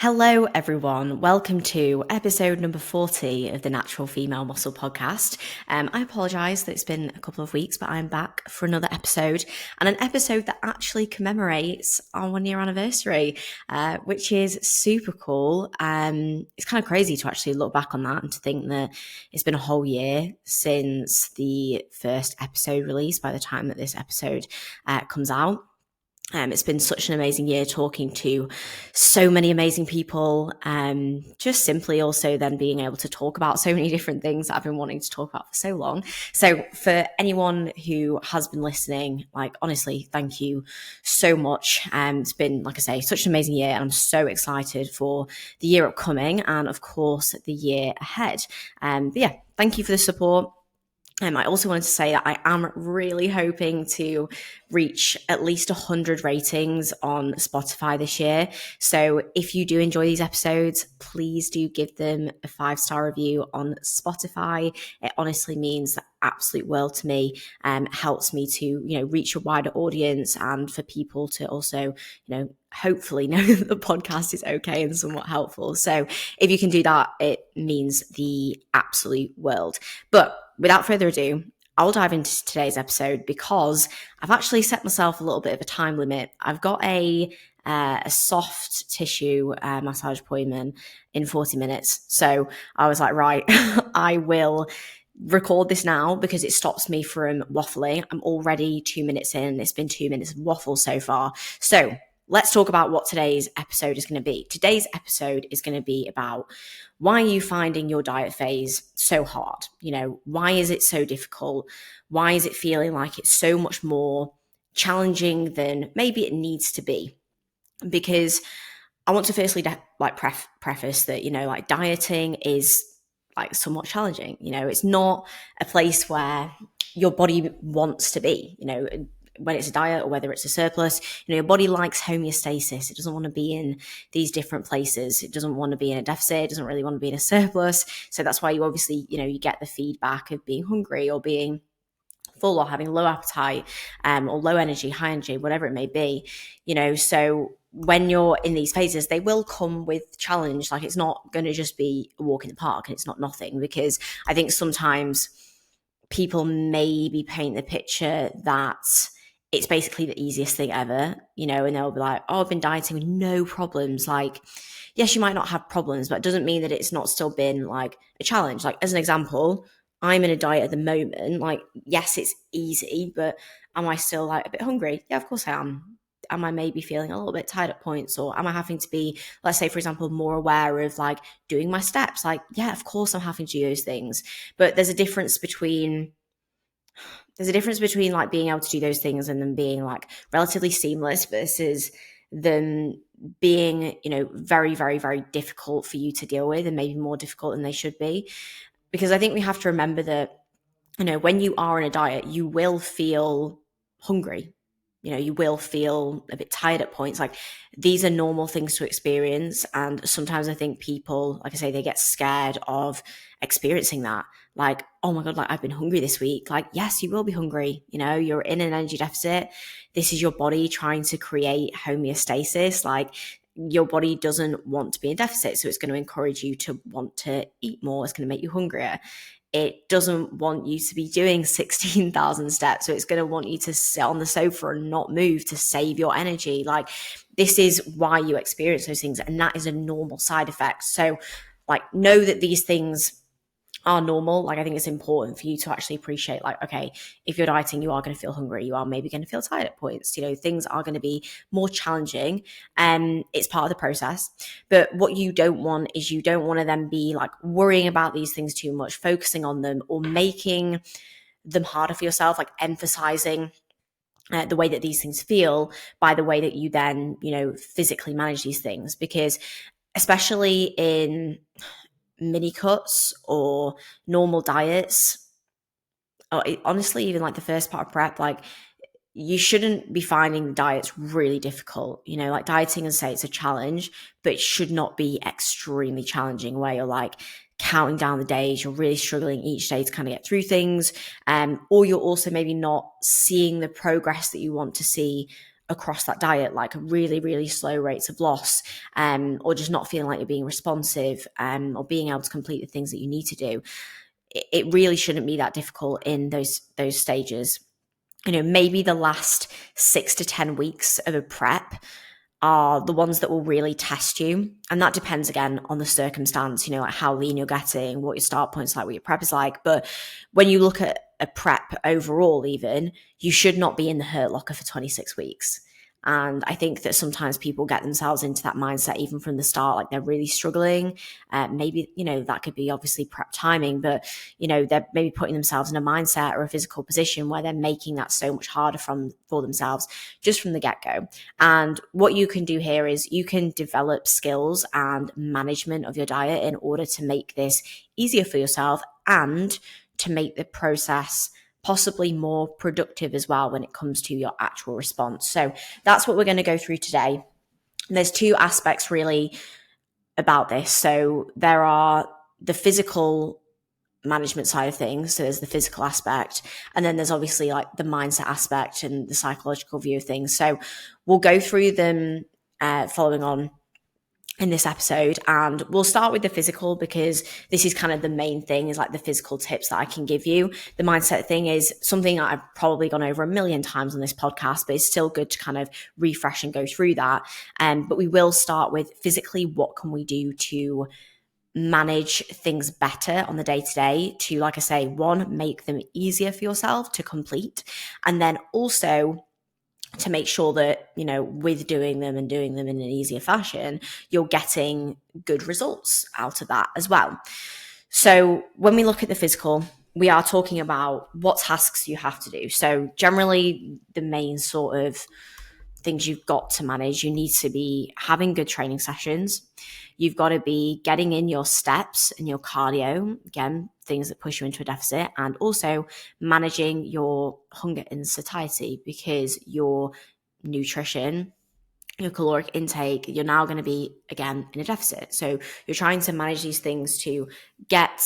Hello, everyone. Welcome to episode number 40 of the Natural Female Muscle Podcast. I apologise that it's been a couple of weeks, but I'm back for another episode, and an episode that actually commemorates our 1 year anniversary, which is super cool. It's kind of crazy to actually look back on that and to think that it's been a whole year since the first episode released by the time that this episode comes out. It's been such an amazing year talking to so many amazing people, just simply also then being able to talk about so many different things that I've been wanting to talk about for so long. So for anyone who has been listening, honestly, thank you so much. It's been, like I say, such an amazing year, and I'm so excited for the year upcoming and of course the year ahead. But yeah, thank you for the support. I also wanted to say that I am really hoping to reach at least 100 ratings on Spotify this year. So if you do enjoy these episodes, please do give them a 5-star review on Spotify. It honestly means the absolute world to me. Helps me to, reach a wider audience and for people to also, hopefully know that the podcast is okay and somewhat helpful. So if you can do that, it means the absolute world. But without further ado, I'll dive into today's episode because I've actually set myself a little bit of a time limit. I've got a soft tissue massage appointment in 40 minutes. So I was like, right, I will record this now because it stops me from waffling. I'm already 2 minutes in. It's been 2 minutes of waffle so far. So let's talk about what today's episode is going to be. Today's episode is going to be about why are you finding your diet phase so hard? Why is it so difficult? Why is it feeling like it's so much more challenging than maybe it needs to be? Because I want to firstly preface that, dieting is somewhat challenging. It's not a place where your body wants to be, when it's a diet or whether it's a surplus, your body likes homeostasis. It doesn't want to be in these different places. It doesn't want to be in a deficit. It doesn't really want to be in a surplus. So that's why you obviously, you get the feedback of being hungry or being full or having low appetite, or low energy, high energy, whatever it may be, so when you're in these phases, they will come with challenge. It's not going to just be a walk in the park and it's not nothing, because I think sometimes people maybe paint the picture that it's basically the easiest thing ever, and they'll be like, oh, I've been dieting with no problems. Yes, you might not have problems, but it doesn't mean that it's not still been a challenge. As an example, I'm in a diet at the moment. Yes, it's easy, but am I still a bit hungry? Yeah, of course I am. Am I maybe feeling a little bit tired at points, or am I having to be, let's say, for example, more aware of doing my steps? Yeah, of course I'm having to do those things, but there's a difference between being able to do those things and them being relatively seamless versus them being, very, very, very difficult for you to deal with and maybe more difficult than they should be. Because I think we have to remember that, when you are in a diet, you will feel hungry. You will feel a bit tired at points. These are normal things to experience. And sometimes I think people, like I say, they get scared of experiencing that. Oh my God, I've been hungry this week. Yes, you will be hungry. You're in an energy deficit. This is your body trying to create homeostasis. Your body doesn't want to be in deficit. So it's going to encourage you to want to eat more. It's going to make you hungrier. It doesn't want you to be doing 16,000 steps. So it's going to want you to sit on the sofa and not move to save your energy. This is why you experience those things. And that is a normal side effect. So know that these things are normal. I think it's important for you to actually appreciate, okay, if you're dieting, you are going to feel hungry. You are maybe going to feel tired at points. Things are going to be more challenging, and it's part of the process. But what you don't want is you don't want to then be worrying about these things too much, focusing on them or making them harder for yourself, emphasizing the way that these things feel by the way that you then, physically manage these things. Because especially in mini cuts or normal diets, or honestly even the first part of prep, you shouldn't be finding the diets really difficult. Dieting, and say it's a challenge, but it should not be extremely challenging where you're counting down the days, you're really struggling each day to kind of get through things, or you're also maybe not seeing the progress that you want to see across that diet, like really, really slow rates of loss, or just not feeling like you're being responsive, or being able to complete the things that you need to do, it really shouldn't be that difficult in those stages. Maybe the last 6 to 10 weeks of a prep are the ones that will really test you. And that depends again on the circumstance, like how lean you're getting, what your start point's like, what your prep is like. But when you look at a prep overall, even, you should not be in the hurt locker for 26 weeks. And I think that sometimes people get themselves into that mindset even from the start, like they're really struggling. Maybe, that could be obviously prep timing, but, they're maybe putting themselves in a mindset or a physical position where they're making that so much harder for themselves just from the get-go. And what you can do here is you can develop skills and management of your diet in order to make this easier for yourself and to make the process possibly more productive as well when it comes to your actual response. So that's what we're going to go through today. There's two aspects really about this. So there are the physical management side of things. So there's the physical aspect, and then there's obviously like the mindset aspect and the psychological view of things. So we'll go through them following on in this episode, and we'll start with the physical because this is kind of the main thing, is like the physical tips that I can give you. The mindset thing is something I've probably gone over a million times on this podcast, but it's still good to kind of refresh and go through that. But we will start with physically, what can we do to manage things better on the day-to-day to, like I say, one, make them easier for yourself to complete, and then also to make sure that, with doing them and doing them in an easier fashion, you're getting good results out of that as well. So when we look at the physical, we are talking about what tasks you have to do. So generally, the main sort of things you've got to manage, you need to be having good training sessions. You've got to be getting in your steps and your cardio, again, things that push you into a deficit, and also managing your hunger and satiety, because your nutrition, your caloric intake, you're now going to be, again, in a deficit. So you're trying to manage these things to get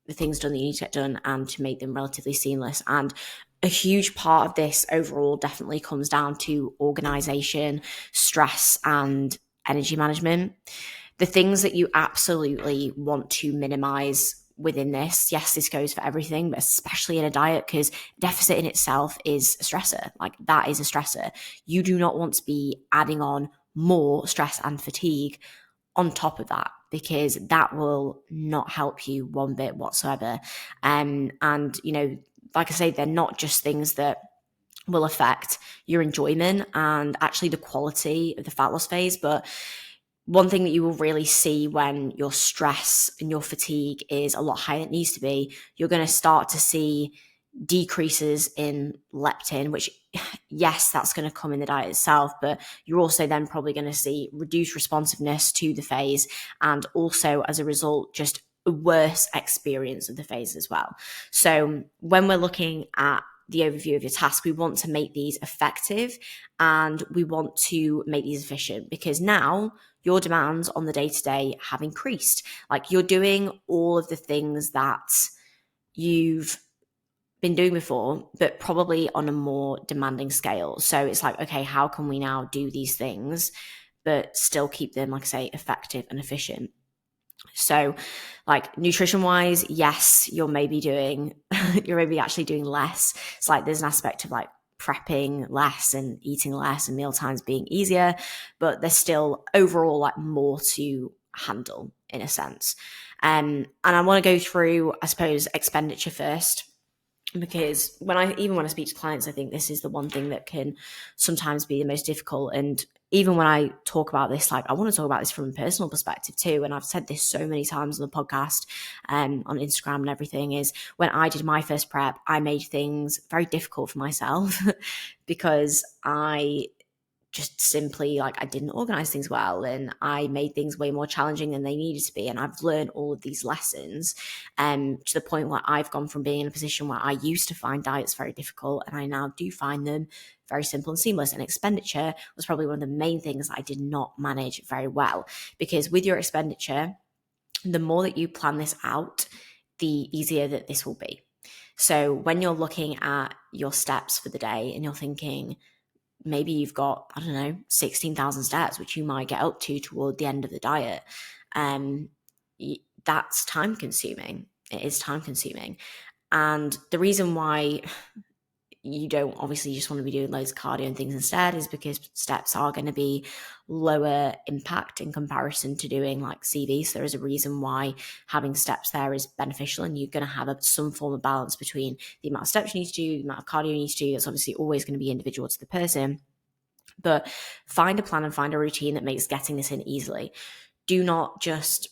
the things done that you need to get done and to make them relatively seamless. And a huge part of this overall definitely comes down to organization, stress, and energy management. The things that you absolutely want to minimize within this, yes, this goes for everything, but especially in a diet, because deficit in itself is a stressor. Like, that is a stressor. You do not want to be adding on more stress and fatigue on top of that, because that will not help you one bit whatsoever. And, like I say, they're not just things that will affect your enjoyment and actually the quality of the fat loss phase, but one thing that you will really see when your stress and your fatigue is a lot higher than it needs to be, you're going to start to see decreases in leptin, which, yes, that's going to come in the diet itself, but you're also then probably going to see reduced responsiveness to the phase, and also as a result, just a worse experience of the phase as well. So when we're looking at the overview of your task, we want to make these effective and we want to make these efficient, because now your demands on the day-to-day have increased. Like, you're doing all of the things that you've been doing before, but probably on a more demanding scale. So it's like, okay, how can we now do these things but still keep them, like I say, effective and efficient? So, like, nutrition wise, yes, you're maybe actually doing less. It's like there's an aspect of like prepping less and eating less and meal times being easier, but there's still overall like more to handle in a sense. And I want to go through, I suppose, expenditure first, because when I speak to clients, I think this is the one thing that can sometimes be the most difficult. And even when I talk about this, like, I want to talk about this from a personal perspective too. And I've said this so many times on the podcast, on Instagram and everything, is when I did my first prep, I made things very difficult for myself because I just simply, like, I didn't organize things well, and I made things way more challenging than they needed to be. And I've learned all of these lessons to the point where I've gone from being in a position where I used to find diets very difficult, and I now do find them very simple and seamless. And expenditure was probably one of the main things that I did not manage very well, because with your expenditure, the more that you plan this out, the easier that this will be. So when you're looking at your steps for the day and you're thinking, maybe you've got, I don't know, 16,000 steps, which you might get up to toward the end of the diet. That's time consuming. It is time consuming. And the reason why you don't obviously just want to be doing loads of cardio and things instead is because steps are going to be lower impact in comparison to doing like CV. So there is a reason why having steps there is beneficial, and you're going to have some form of balance between the amount of steps you need to do, the amount of cardio you need to do. That's obviously always going to be individual to the person, but find a plan and find a routine that makes getting this in easily. Do not just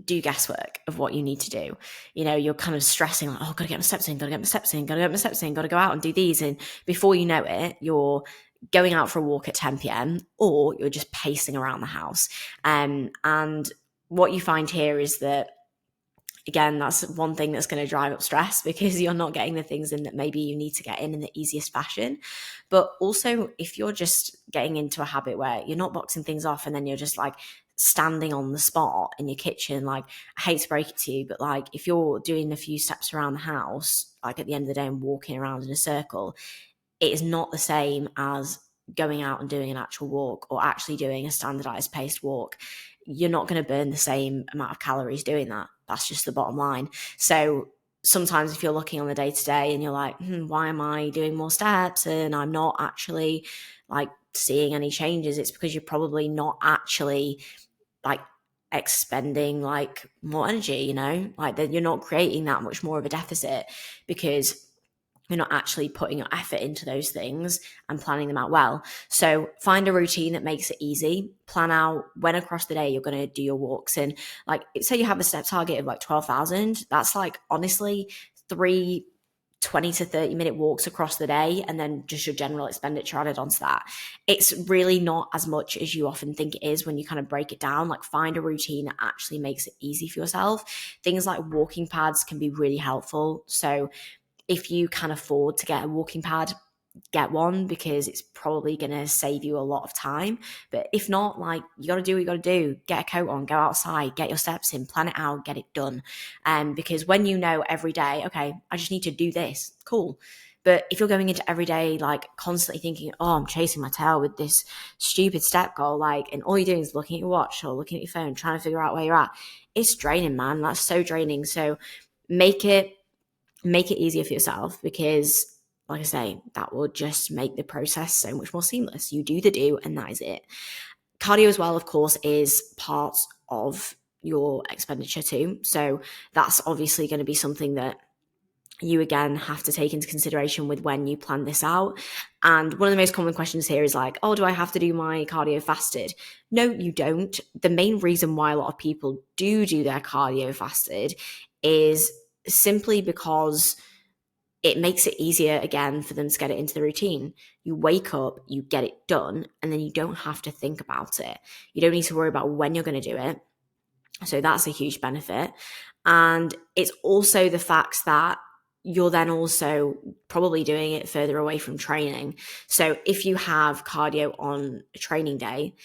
do guesswork of what you need to do. You're kind of stressing like, oh, gotta get my steps in, gotta get my steps in, gotta get my steps in, gotta go out and do these. And before you know it, you're going out for a walk at 10 p.m. or you're just pacing around the house. And what you find here is that, again, that's one thing that's going to drive up stress, because you're not getting the things in that maybe you need to get in the easiest fashion. But also, if you're just getting into a habit where you're not boxing things off and then you're just like standing on the spot in your kitchen, like, I hate to break it to you, but like if you're doing a few steps around the house, like at the end of the day and walking around in a circle, it is not the same as going out and doing an actual walk or actually doing a standardized paced walk. You're not going to burn the same amount of calories doing that. That's just the bottom line. So sometimes if you're looking on the day to day and you're like, why am I doing more steps and I'm not actually like seeing any changes, it's because you're probably not actually like expending like more energy, like that you're not creating that much more of a deficit, because you're not actually putting your effort into those things and planning them out well. So find a routine that makes it easy. Plan out when across the day you're going to do your walks. And like, say you have a step target of like 12,000, that's like honestly 3 20 to 30 minute walks across the day, and then just your general expenditure added onto that. It's really not as much as you often think it is when you kind of break it down. Like, find a routine that actually makes it easy for yourself. Things like walking pads can be really helpful. So if you can afford to get a walking pad, get one, because it's probably going to save you a lot of time. But if not, like, you got to do what you got to do. Get a coat on, go outside, get your steps in, plan it out, get it done. Because when you know every day, okay, I just need to do this, cool. But if you're going into every day, like constantly thinking, oh, I'm chasing my tail with this stupid step goal, like, and all you're doing is looking at your watch or looking at your phone, trying to figure out where you're at, it's draining, man. That's so draining. So make it easier for yourself, because like I say, that will just make the process so much more seamless. You do the do, and that is it. Cardio as well, of course, is part of your expenditure too. So that's obviously going to be something that you again have to take into consideration with when you plan this out. And one of the most common questions here is like, oh, do I have to do my cardio fasted? No, you don't. The main reason why a lot of people do their cardio fasted is simply because it makes it easier again for them to get it into the routine. You wake up, you get it done, and then you don't have to think about it. You don't need to worry about when you're going to do it. So that's a huge benefit. And it's also the fact that you're then also probably doing it further away from training. So if you have cardio on a training day,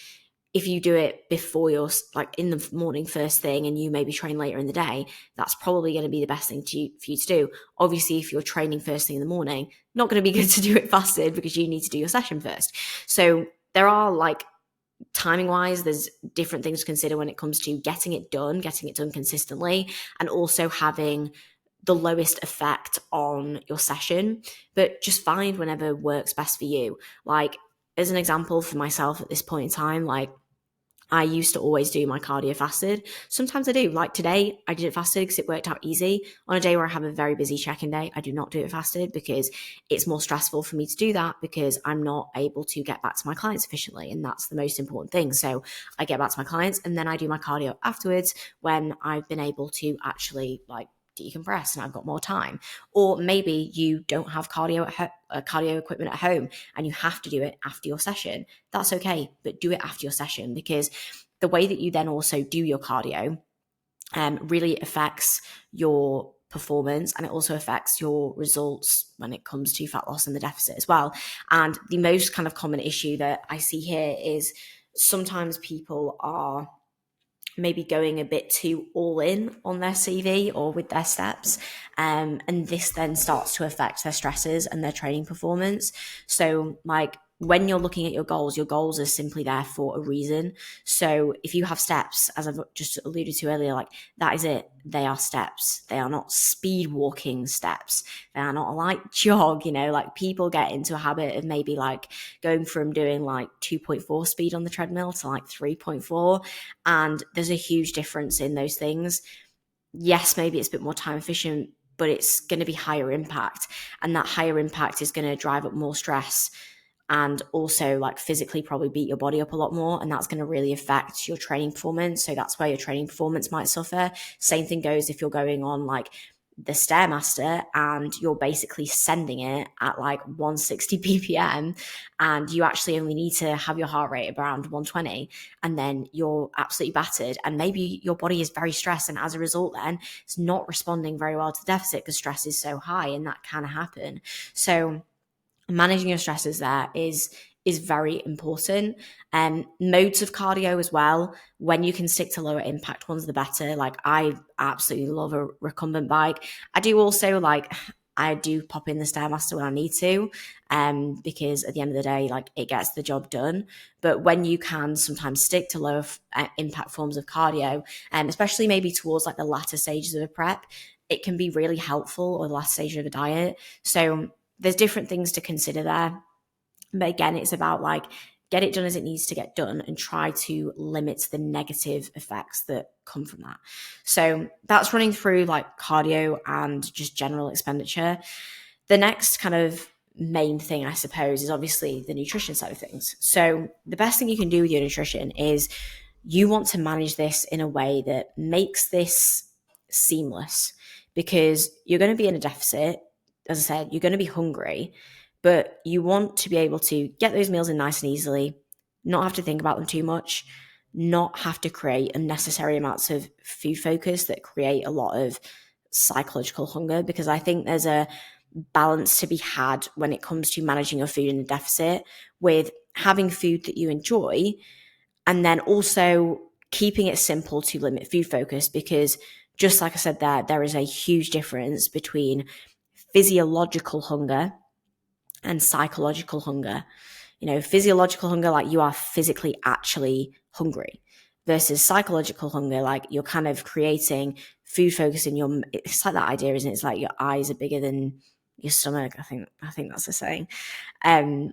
if you do it before you're like in the morning first thing and you maybe train later in the day, that's probably going to be the best thing for you to do. Obviously, if you're training first thing in the morning, not going to be good to do it fasted, because you need to do your session first. So there are, like, timing wise, there's different things to consider when it comes to getting it done consistently, and also having the lowest effect on your session. But just find whenever works best for you. Like, as an example for myself at this point in time, like, I used to always do my cardio fasted. Sometimes I do. Like today, I did it fasted because it worked out easy. On a day where I have a very busy check-in day, I do not do it fasted, because it's more stressful for me to do that, because I'm not able to get back to my clients efficiently. And that's the most important thing. So I get back to my clients and then I do my cardio afterwards, when I've been able to actually like decompress and I've got more time. Or maybe you don't have cardio equipment at home and you have to do it after your session. That's okay, but do it after your session, because the way that you then also do your cardio really affects your performance, and it also affects your results when it comes to fat loss and the deficit as well. And the most kind of common issue that I see here is sometimes people are maybe going a bit too all in on their CV or with their steps. And this then starts to affect their stresses and their training performance. So like, when you're looking at your goals are simply there for a reason. So if you have steps, as I've just alluded to earlier, like that is it. They are steps. They are not speed walking steps. They are not a light jog, like people get into a habit of maybe like going from doing like 2.4 speed on the treadmill to like 3.4. And there's a huge difference in those things. Yes, maybe it's a bit more time efficient, but it's going to be higher impact. And that higher impact is going to drive up more stress and also like physically probably beat your body up a lot more. And that's going to really affect your training performance. So that's where your training performance might suffer. Same thing goes if you're going on like the Stairmaster and you're basically sending it at like 160 BPM and you actually only need to have your heart rate around 120 and then you're absolutely battered and maybe your body is very stressed and as a result then it's not responding very well to the deficit because stress is so high and that can happen. So managing your stresses there is very important. Modes of cardio as well. When you can stick to lower impact ones, the better. Like I absolutely love a recumbent bike. I do pop in the Stairmaster when I need to, because at the end of the day, like it gets the job done. But when you can sometimes stick to lower impact forms of cardio, especially maybe towards like the latter stages of a prep, it can be really helpful, or the last stage of a diet. So there's different things to consider there. But again, it's about like get it done as it needs to get done and try to limit the negative effects that come from that. So that's running through like cardio and just general expenditure. The next kind of main thing, I suppose, is obviously the nutrition side of things. So the best thing you can do with your nutrition is you want to manage this in a way that makes this seamless, because you're going to be in a deficit. As I said, you're going to be hungry, but you want to be able to get those meals in nice and easily, not have to think about them too much, not have to create unnecessary amounts of food focus that create a lot of psychological hunger, because I think there's a balance to be had when it comes to managing your food in a deficit with having food that you enjoy and then also keeping it simple to limit food focus, because just like I said there is a huge difference between physiological hunger and psychological hunger. Physiological hunger, like you are physically actually hungry, versus psychological hunger, like you're kind of creating food focus in your, it's like that idea, isn't it? It's like your eyes are bigger than your stomach. I think that's the saying. And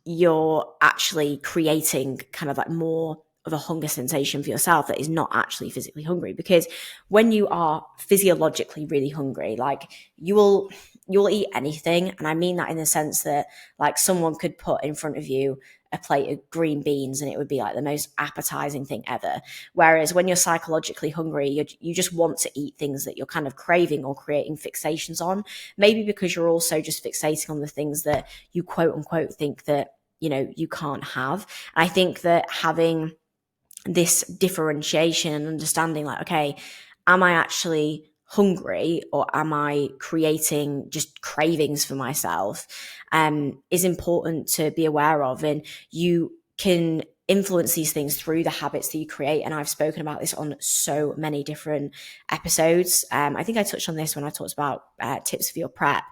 you're actually creating kind of like more of a hunger sensation for yourself that is not actually physically hungry. Because when you are physiologically really hungry, like you'll eat anything. And I mean that in the sense that like someone could put in front of you a plate of green beans and it would be like the most appetizing thing ever. Whereas when you're psychologically hungry, you just want to eat things that you're kind of craving or creating fixations on, maybe because you're also just fixating on the things that you quote unquote think that, you can't have. And I think that having this differentiation and understanding like, okay, am I actually hungry or am I creating just cravings for myself, is important to be aware of. And you can influence these things through the habits that you create. And I've spoken about this on so many different episodes. I think I touched on this when I talked about tips for your prep.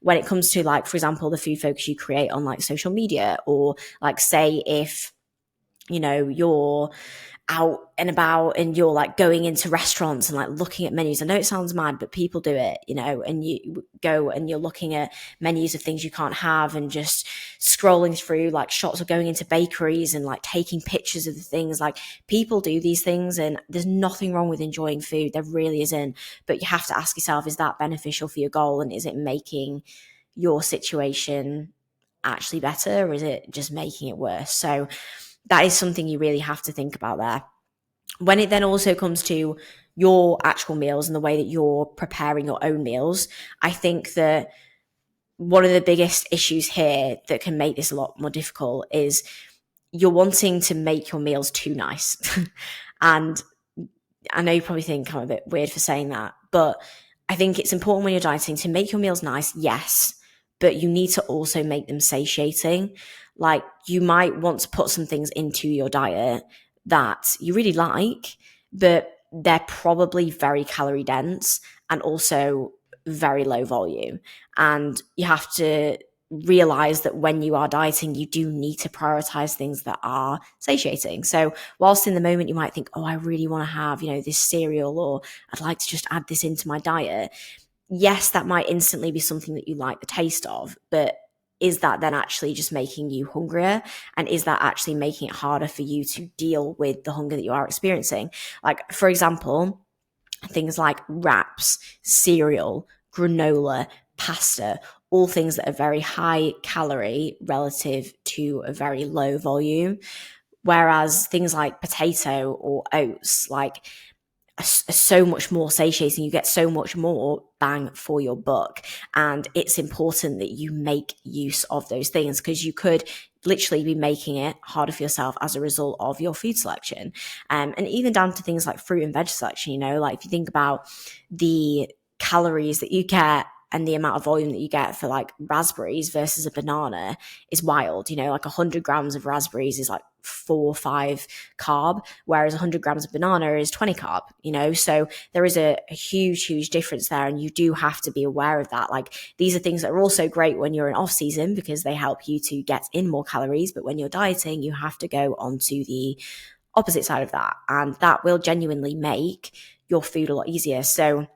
When it comes to like, for example, the food focus you create on like social media, or like say if, you're out and about and you're like going into restaurants and like looking at menus. I know it sounds mad, but people do it, and you go and you're looking at menus of things you can't have and just scrolling through like shots, or going into bakeries and like taking pictures of the things. Like people do these things, and there's nothing wrong with enjoying food. There really isn't. But you have to ask yourself, is that beneficial for your goal? And is it making your situation actually better, or is it just making it worse? So that is something you really have to think about there. When it then also comes to your actual meals and the way that you're preparing your own meals, I think that one of the biggest issues here that can make this a lot more difficult is you're wanting to make your meals too nice. And I know you probably think I'm a bit weird for saying that, but I think it's important when you're dieting to make your meals nice, yes, but you need to also make them satiating. Like you might want to put some things into your diet that you really like, but they're probably very calorie dense and also very low volume. And you have to realize that when you are dieting, you do need to prioritize things that are satiating. So whilst in the moment you might think, oh, I really want to have, this cereal, or I'd like to just add this into my diet. Yes, that might instantly be something that you like the taste of, but is that then actually just making you hungrier? And is that actually making it harder for you to deal with the hunger that you are experiencing? Like, for example, things like wraps, cereal, granola, pasta, all things that are very high calorie relative to a very low volume. Whereas things like potato or oats, like, are so much more satiating. You get so much more bang for your buck. And it's important that you make use of those things, because you could literally be making it harder for yourself as a result of your food selection. And even down to things like fruit and veg selection, like if you think about the calories that you get and the amount of volume that you get for like raspberries versus a banana is wild. Like 100 grams of raspberries is like 4 or 5 carb, whereas 100 grams of banana is 20 carb, so there is a huge difference there. And you do have to be aware of that. Like, these are things that are also great when you're in off season, because they help you to get in more calories. But when you're dieting, you have to go onto the opposite side of that. And that will genuinely make your food a lot easier. So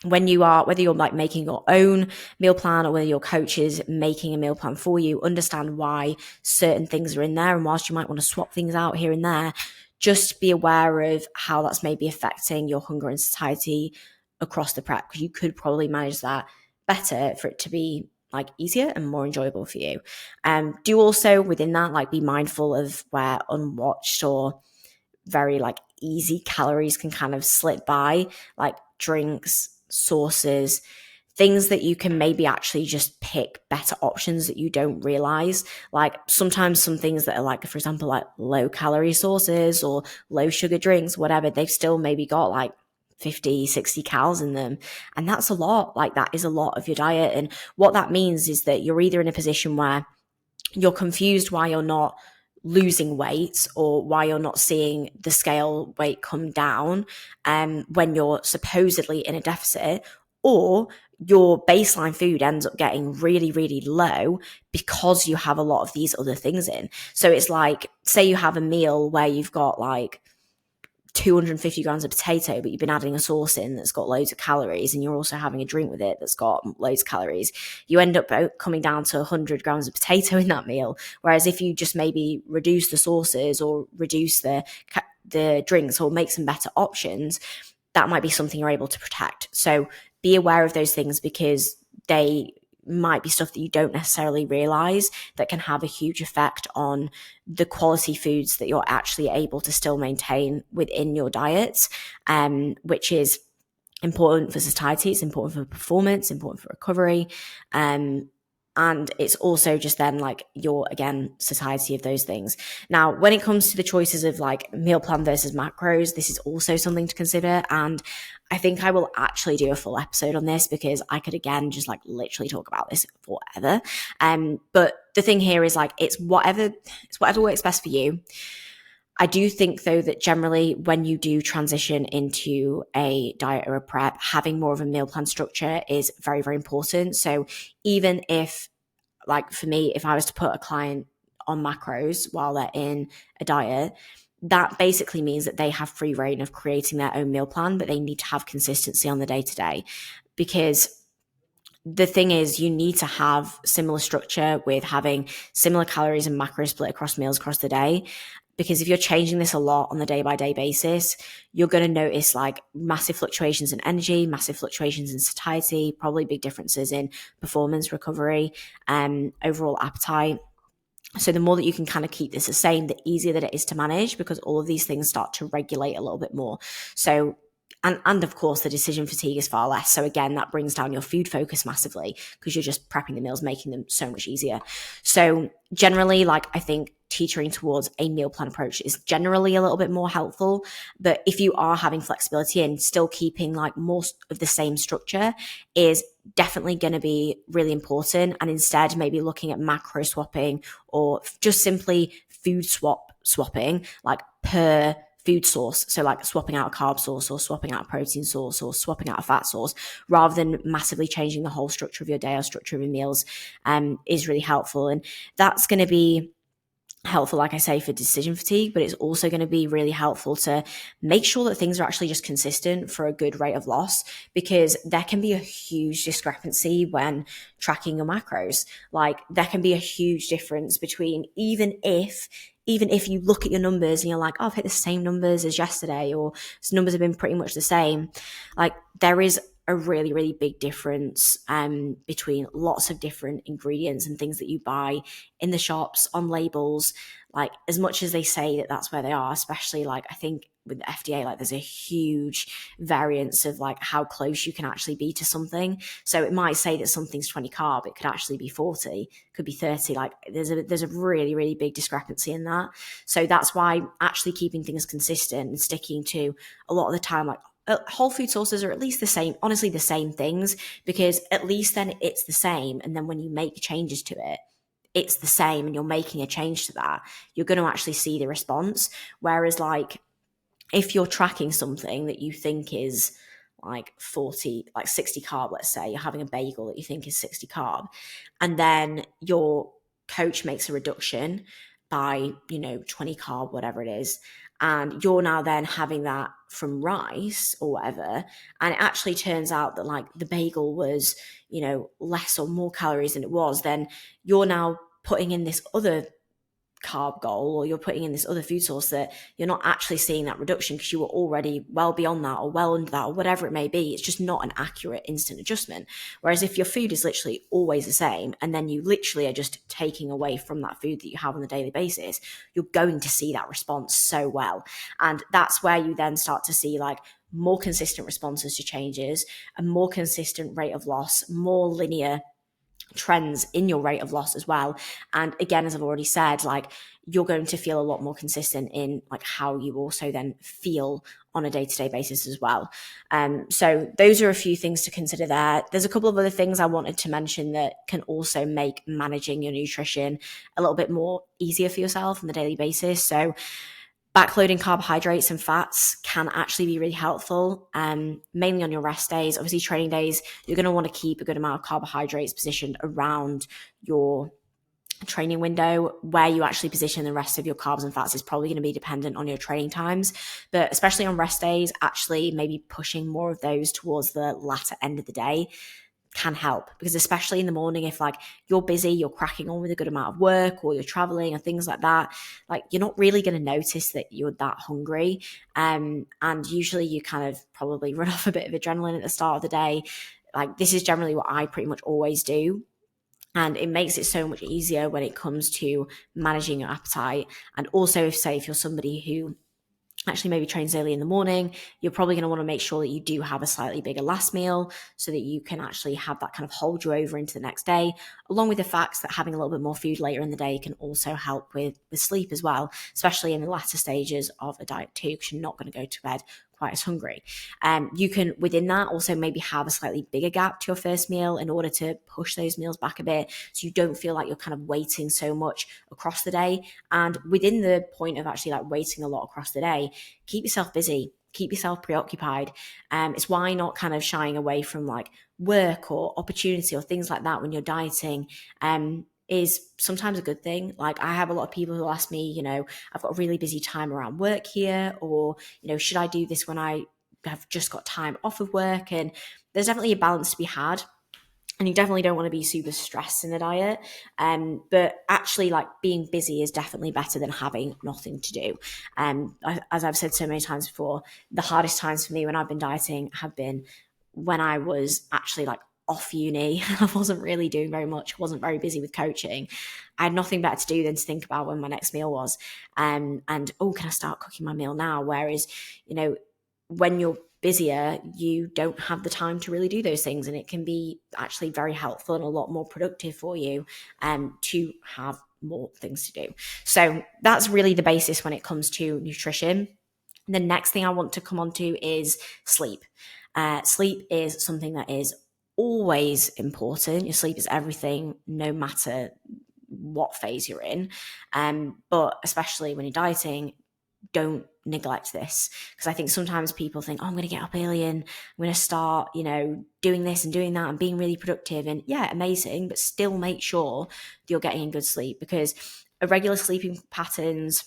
when you are, whether you're like making your own meal plan or whether your coach is making a meal plan for you, understand why certain things are in there. And whilst you might want to swap things out here and there, just be aware of how that's maybe affecting your hunger and satiety across the prep, because you could probably manage that better for it to be like easier and more enjoyable for you. Do also within that, like, be mindful of where unwatched or very like easy calories can kind of slip by, like drinks, sauces, things that you can maybe actually just pick better options that you don't realize. Like, sometimes some things that are like, for example, like low calorie sauces or low sugar drinks, whatever, they've still maybe got like 50, 60 calories in them. And that's a lot. Like, that is a lot of your diet. And what that means is that you're either in a position where you're confused why you're not losing weight, or why you're not seeing the scale weight come down when you're supposedly in a deficit, or your baseline food ends up getting really low because you have a lot of these other things in. So it's like, say you have a meal where you've got like 250 grams of potato, but you've been adding a sauce in that's got loads of calories, and you're also having a drink with it that's got loads of calories. You end up coming down to 100 grams of potato in that meal. Whereas if you just maybe reduce the sauces or reduce the drinks or make some better options, that might be something you're able to protect. So be aware of those things, because they might be stuff that you don't necessarily realize that can have a huge effect on the quality foods that you're actually able to still maintain within your diets, which is important for satiety, it's important for performance, important for recovery. And it's also just then like your, again, satiety of those things. Now, when it comes to the choices of like meal plan versus macros, this is also something to consider. And I think I will actually do a full episode on this, because I could, again, just like literally talk about this forever. But the thing here is like, it's whatever works best for you. I do think, though, that generally when you do transition into a diet or a prep, having more of a meal plan structure is very, very important. So even if, like for me, if I was to put a client on macros while they're in a diet, that basically means that they have free reign of creating their own meal plan, but they need to have consistency on the day-to-day. Because the thing is, you need to have similar structure with having similar calories and macros split across meals across the day. Because if you're changing this a lot on the day-by-day basis, you're going to notice like massive fluctuations in energy, massive fluctuations in satiety, probably big differences in performance, recovery, overall appetite. So the more that you can kind of keep this the same, the easier that it is to manage, because all of these things start to regulate a little bit more. So and of course, the decision fatigue is far less. So again, that brings down your food focus massively, because you're just prepping the meals, making them so much easier. So generally, like, I think teetering towards a meal plan approach is generally a little bit more helpful. But if you are having flexibility and still keeping like more of the same structure, is definitely going to be really important. And instead, maybe looking at macro swapping, or just simply food swapping, like per food source. So like swapping out a carb source or swapping out a protein source or swapping out a fat source, rather than massively changing the whole structure of your day or structure of your meals, is really helpful. And that's going to be helpful, like I say, for decision fatigue, but it's also going to be really helpful to make sure that things are actually just consistent for a good rate of loss, because there can be a huge discrepancy when tracking your macros. Like there can be a huge difference between, even if you look at your numbers and you're like, oh, I've hit the same numbers as yesterday, or the numbers have been pretty much the same. Like there is a really, really big difference between lots of different ingredients and things that you buy in the shops, on labels. Like as much as they say that that's where they are, especially like I think with the FDA, like there's a huge variance of like how close you can actually be to something. So it might say that something's 20 carb, it could actually be 40, could be 30. Like there's a really, really big discrepancy in that. So that's why actually keeping things consistent and sticking to a lot of the time, like whole food sources are at least the same, honestly, the same things, because at least then it's the same. And then when you make changes to it, it's the same and you're making a change to that, you're going to actually see the response. Whereas like if you're tracking something that you think is like 40, like 60 carb, let's say you're having a bagel that you think is 60 carb, and then your coach makes a reduction by, 20 carb, whatever it is, and you're now then having that from rice or whatever, and it actually turns out that like the bagel was, less or more calories than it was, then you're now putting in this other carb goal, or you're putting in this other food source that you're not actually seeing that reduction because you were already well beyond that or well under that or whatever it may be. It's just not an accurate instant adjustment. Whereas if your food is literally always the same, and then you literally are just taking away from that food that you have on a daily basis, you're going to see that response so well. And that's where you then start to see like more consistent responses to changes, a more consistent rate of loss, more linear trends in your rate of loss as well. And again, as I've already said, like you're going to feel a lot more consistent in like how you also then feel on a day-to-day basis as well. So those are a few things to consider there. There's a couple of other things I wanted to mention that can also make managing your nutrition a little bit more easier for yourself on the daily basis. So backloading carbohydrates and fats can actually be really helpful, mainly on your rest days. Obviously, training days, you're going to want to keep a good amount of carbohydrates positioned around your training window. Where you actually position the rest of your carbs and fats is probably going to be dependent on your training times. But especially on rest days, actually maybe pushing more of those towards the latter end of the day can help, because especially in the morning, if like you're busy, you're cracking on with a good amount of work, or you're traveling or things like that, like you're not really going to notice that you're that hungry. And usually you kind of probably run off a bit of adrenaline at the start of the day. Like this is generally what I pretty much always do. And it makes it so much easier when it comes to managing your appetite. And also if you're somebody who actually maybe trains early in the morning, you're probably going to want to make sure that you do have a slightly bigger last meal so that you can actually have that kind of hold you over into the next day, along with the fact that having a little bit more food later in the day can also help with sleep as well, especially in the latter stages of a diet too, because you're not going to go to bed quite as hungry. You can, within that, also maybe have a slightly bigger gap to your first meal in order to push those meals back a bit, so you don't feel like you're kind of waiting so much across the day. And within the point of actually like waiting a lot across the day, keep yourself busy, keep yourself preoccupied. It's why not kind of shying away from like work or opportunity or things like that when you're dieting. Is sometimes a good thing. Like I have a lot of people who ask me, I've got a really busy time around work here, or, should I do this when I have just got time off of work? And there's definitely a balance to be had. And you definitely don't want to be super stressed in the diet. But actually like being busy is definitely better than having nothing to do. As I've said so many times before, the hardest times for me when I've been dieting have been when I was actually like off uni. I wasn't really doing very much, wasn't very busy with coaching. I had nothing better to do than to think about when my next meal was. And, can I start cooking my meal now? Whereas, when you're busier, you don't have the time to really do those things. And it can be actually very helpful and a lot more productive for you to have more things to do. So that's really the basis when it comes to nutrition. The next thing I want to come on to is sleep. Sleep is something that is always important. Your sleep is everything, no matter what phase you're in. But especially when you're dieting, don't neglect this, because I think sometimes people think, oh, I'm going to get up early and I'm going to start, doing this and doing that and being really productive. And yeah, amazing, but still make sure that you're getting in good sleep, because irregular sleeping patterns,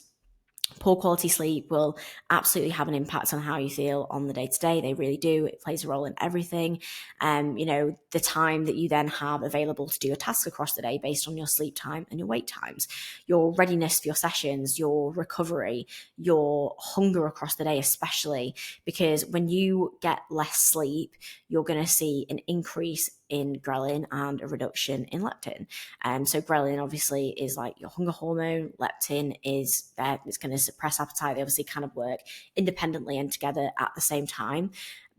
poor quality sleep will absolutely have an impact on how you feel on the day to day. They really do. It plays a role in everything. The time that you then have available to do your tasks across the day based on your sleep time and your wake times, your readiness for your sessions, your recovery, your hunger across the day, especially because when you get less sleep, you're going to see an increase in ghrelin and a reduction in leptin. So ghrelin obviously is like your hunger hormone. Leptin is there. It's going to suppress appetite. They obviously kind of work independently and together at the same time,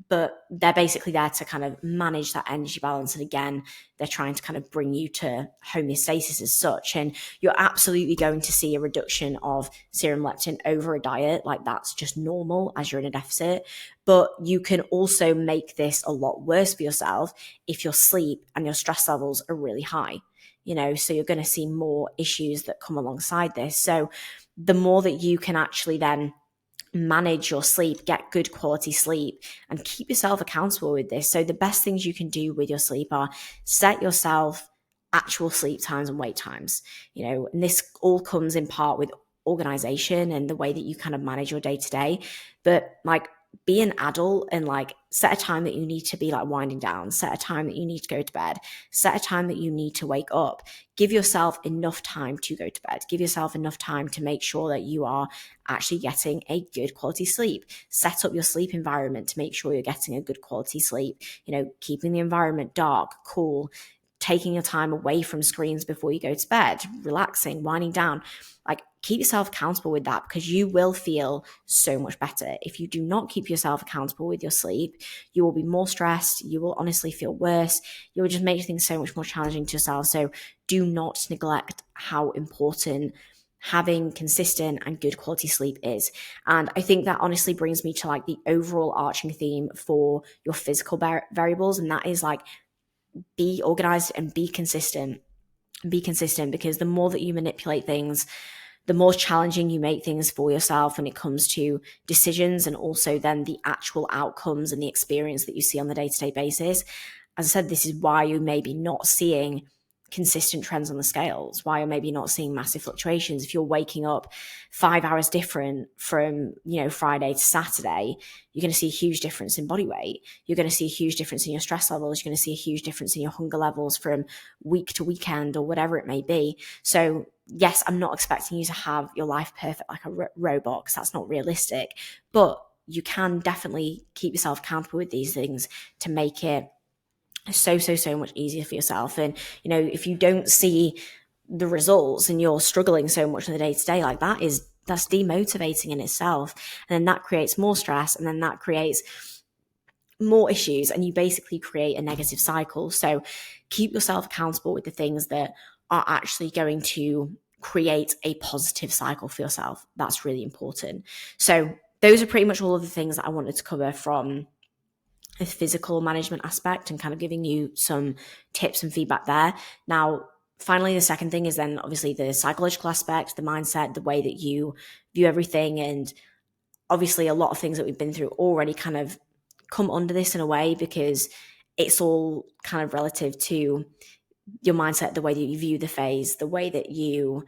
but they're basically there to kind of manage that energy balance. And again, they're trying to kind of bring you to homeostasis as such. And you're absolutely going to see a reduction of serum leptin over a diet. Like that's just normal as you're in a deficit. But you can also make this a lot worse for yourself if your sleep and your stress levels are really high. So you're going to see more issues that come alongside this. So the more that you can actually then manage your sleep, get good quality sleep, and keep yourself accountable with this. So the best things you can do with your sleep are set yourself actual sleep times and wake times, and this all comes in part with organization and the way that you kind of manage your day to day. But like, be an adult and like set a time that you need to be like winding down, set a time that you need to go to bed, set a time that you need to wake up. Give yourself enough time to go to bed. Give yourself enough time to make sure that you are actually getting a good quality sleep. Set up your sleep environment to make sure you're getting a good quality sleep, keeping the environment dark, cool, taking your time away from screens before you go to bed, relaxing, winding down. Like, keep yourself accountable with that, because you will feel so much better. If you do not keep yourself accountable with your sleep, you will be more stressed. You will honestly feel worse. You will just make things so much more challenging to yourself. So do not neglect how important having consistent and good quality sleep is. And I think that honestly brings me to like the overall arching theme for your physical variables. And that is like, be organized and be consistent. Be consistent, because the more that you manipulate things, the more challenging you make things for yourself when it comes to decisions, and also then the actual outcomes and the experience that you see on the day-to-day basis. As I said, this is why you may be not seeing consistent trends on the scales, why you're maybe not seeing massive fluctuations. If you're waking up 5 hours different from, Friday to Saturday, you're going to see a huge difference in body weight. You're going to see a huge difference in your stress levels. You're going to see a huge difference in your hunger levels from week to weekend or whatever it may be. So yes, I'm not expecting you to have your life perfect like a robot, because that's not realistic, but you can definitely keep yourself accountable with these things to make it so much easier for yourself. And if you don't see the results and you're struggling so much in the day to day, like that's demotivating in itself, and then that creates more stress, and then that creates more issues, and you basically create a negative cycle. So keep yourself accountable with the things that are actually going to create a positive cycle for yourself. That's really important. So those are pretty much all of the things that I wanted to cover from a physical management aspect, and kind of giving you some tips and feedback there. Now, finally, the second thing is then obviously the psychological aspect, the mindset, the way that you view everything. And obviously a lot of things that we've been through already kind of come under this in a way, because it's all kind of relative to your mindset, the way that you view the phase, the way that you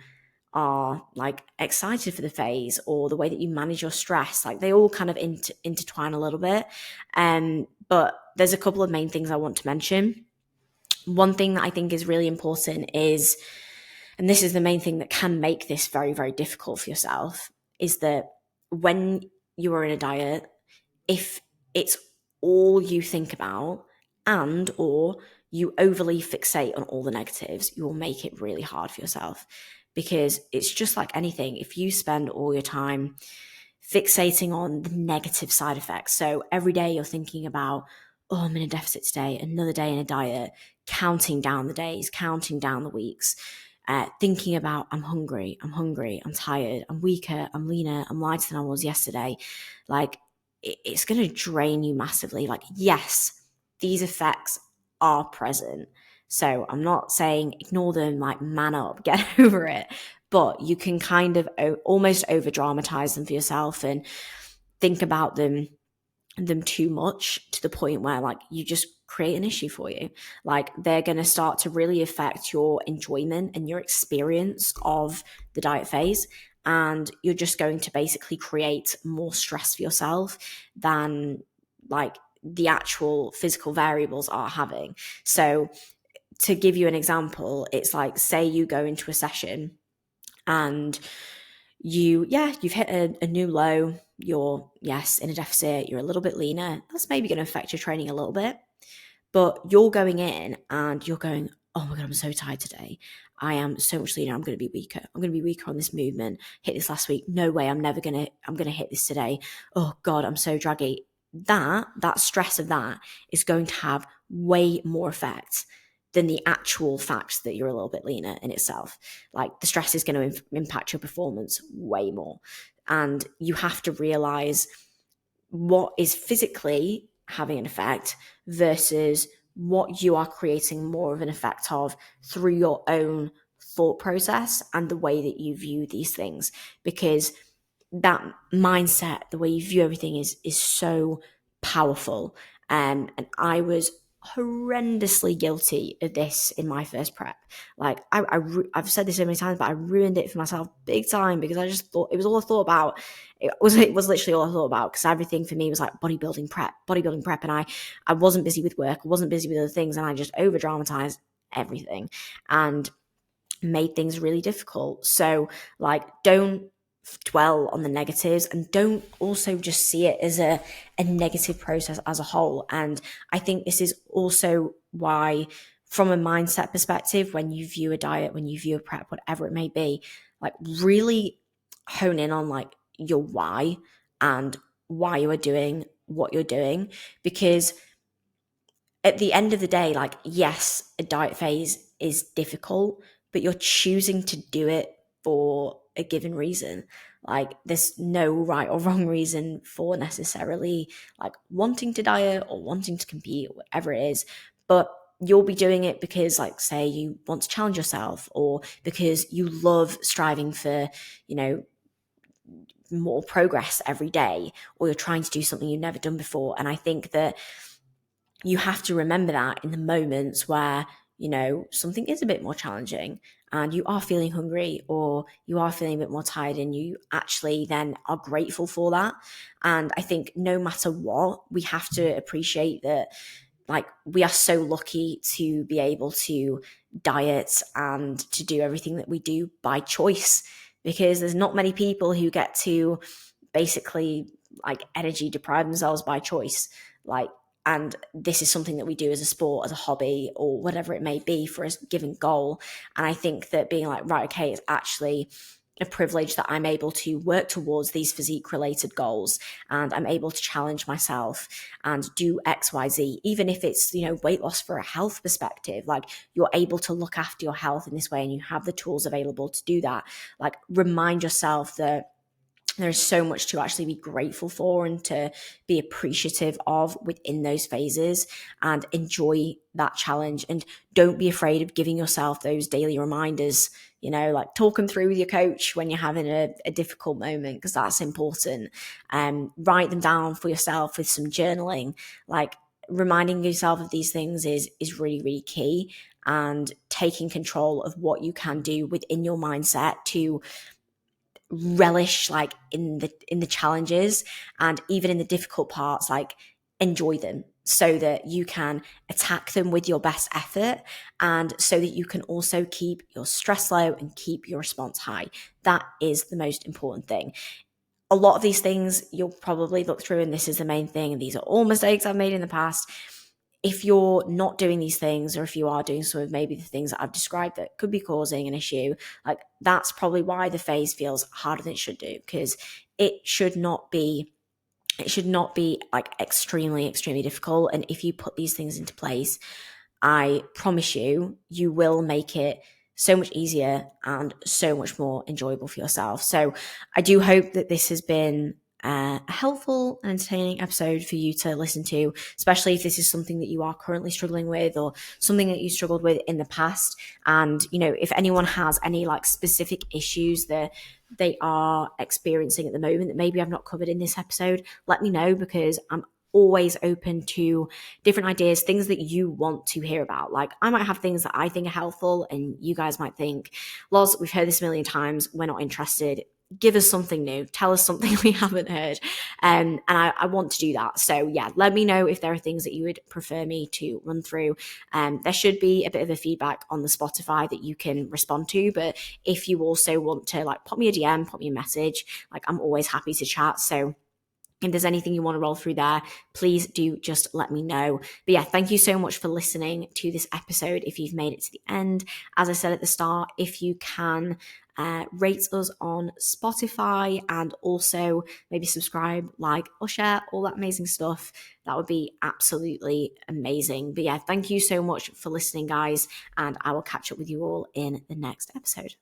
are like excited for the phase, or the way that you manage your stress. Like, they all kind of intertwine a little bit. But there's a couple of main things I want to mention. One thing that I think is really important is, and this is the main thing that can make this very, very difficult for yourself, is that when you are in a diet, if it's all you think about, and or you overly fixate on all the negatives, you will make it really hard for yourself. Because it's just like anything. If you spend all your time fixating on the negative side effects, so every day you're thinking about, oh, I'm in a deficit today, another day in a diet, counting down the days, counting down the weeks, thinking about, I'm hungry, I'm tired, I'm weaker, I'm leaner, I'm lighter than I was yesterday. Like, it's going to drain you massively. Like, yes, these effects are present. So I'm not saying ignore them, like man up, get over it. but you can kind of almost over dramatize them for yourself and think about them too much to the point where like you just create an issue for you. Like they're going to start to really affect your enjoyment and your experience of the diet phase, and you're just going to basically create more stress for yourself than like the actual physical variables are having. So to give you an example, it's like, say you go into a session and you've hit a new low, you're, yes, in a deficit, you're a little bit leaner. That's maybe going to affect your training a little bit, but you're going in and you're going, oh my God, I'm so tired today. I am so much leaner. I'm going to be weaker. I'm going to be weaker on this movement. Hit this last week. No way. I'm going to hit this today. Oh God, I'm so draggy. That stress of that is going to have way more effect than the actual fact that you're a little bit leaner in itself. Like the stress is going to impact your performance way more. And you have to realize what is physically having an effect versus what you are creating more of an effect of through your own thought process and the way that you view these things. Because that mindset, the way you view everything is so powerful. And I was horrendously guilty of this in my first prep. Like I've said this so many times, but I ruined it for myself big time because I just thought it was all I thought about. It was literally all I thought about, because everything for me was like bodybuilding prep. And I wasn't busy with work. I wasn't busy with other things. And I just over dramatized everything and made things really difficult. So like, don't dwell on the negatives, and don't also just see it as a negative process as a whole. And I think this is also why, from a mindset perspective, when you view a diet, when you view a prep, whatever it may be, like really hone in on like your why and why you are doing what you're doing. Because at the end of the day, like, yes, a diet phase is difficult, but you're choosing to do it for a given reason. Like, there's no right or wrong reason for necessarily like wanting to diet or wanting to compete, or whatever it is, but you'll be doing it because, like, say you want to challenge yourself, or because you love striving for, you know, more progress every day, or you're trying to do something you've never done before. And I think that you have to remember that in the moments where, you know, something is a bit more challenging and you are feeling hungry, or you are feeling a bit more tired, and you actually then are grateful for that. And I think no matter what, we have to appreciate that, like, we are so lucky to be able to diet and to do everything that we do by choice, because there's not many people who get to basically like energy deprive themselves by choice. Like, and this is something that we do as a sport, as a hobby, or whatever it may be, for a given goal. And I think that being like, right, okay, it's actually a privilege that I'm able to work towards these physique related goals, and I'm able to challenge myself and do XYZ, even if it's, you know, weight loss for a health perspective. Like, you're able to look after your health in this way, and you have the tools available to do that. Like, remind yourself that there's so much to actually be grateful for and to be appreciative of within those phases, and enjoy that challenge. And don't be afraid of giving yourself those daily reminders, you know, like talk them through with your coach when you're having a difficult moment, because that's important. Write them down for yourself with some journaling. Like, reminding yourself of these things is really, really key, and taking control of what you can do within your mindset to relish like in the challenges, and even in the difficult parts, like enjoy them, so that you can attack them with your best effort, and so that you can also keep your stress low and keep your response high. That is the most important thing. A lot of these things you'll probably look through, and this is the main thing, and these are all mistakes I've made in the past. If you're not doing these things, or if you are doing some of maybe the things that I've described that could be causing an issue, like, that's probably why the phase feels harder than it should do, because it should not be like extremely, extremely difficult. And if you put these things into place, I promise you, you will make it so much easier and so much more enjoyable for yourself. So I do hope that this has been a helpful and entertaining episode for you to listen to, especially if this is something that you are currently struggling with or something that you struggled with in the past. And, if anyone has any like specific issues that they are experiencing at the moment that maybe I've not covered in this episode, let me know, because I'm always open to different ideas, things that you want to hear about. Like, I might have things that I think are helpful and you guys might think, Loz, we've heard this a million times, we're not interested. Give us something new. Tell us something we haven't heard. And I want to do that. So yeah, let me know if there are things that you would prefer me to run through. There should be a bit of a feedback on the Spotify that you can respond to. But if you also want to like pop me a DM, pop me a message, like I'm always happy to chat. So if there's anything you want to roll through there, please do just let me know. But yeah, thank you so much for listening to this episode. If you've made it to the end, as I said at the start, if you can rate us on Spotify and also maybe subscribe, like, or share, all that amazing stuff, that would be absolutely amazing. But yeah, thank you so much for listening, guys, and I will catch up with you all in the next episode.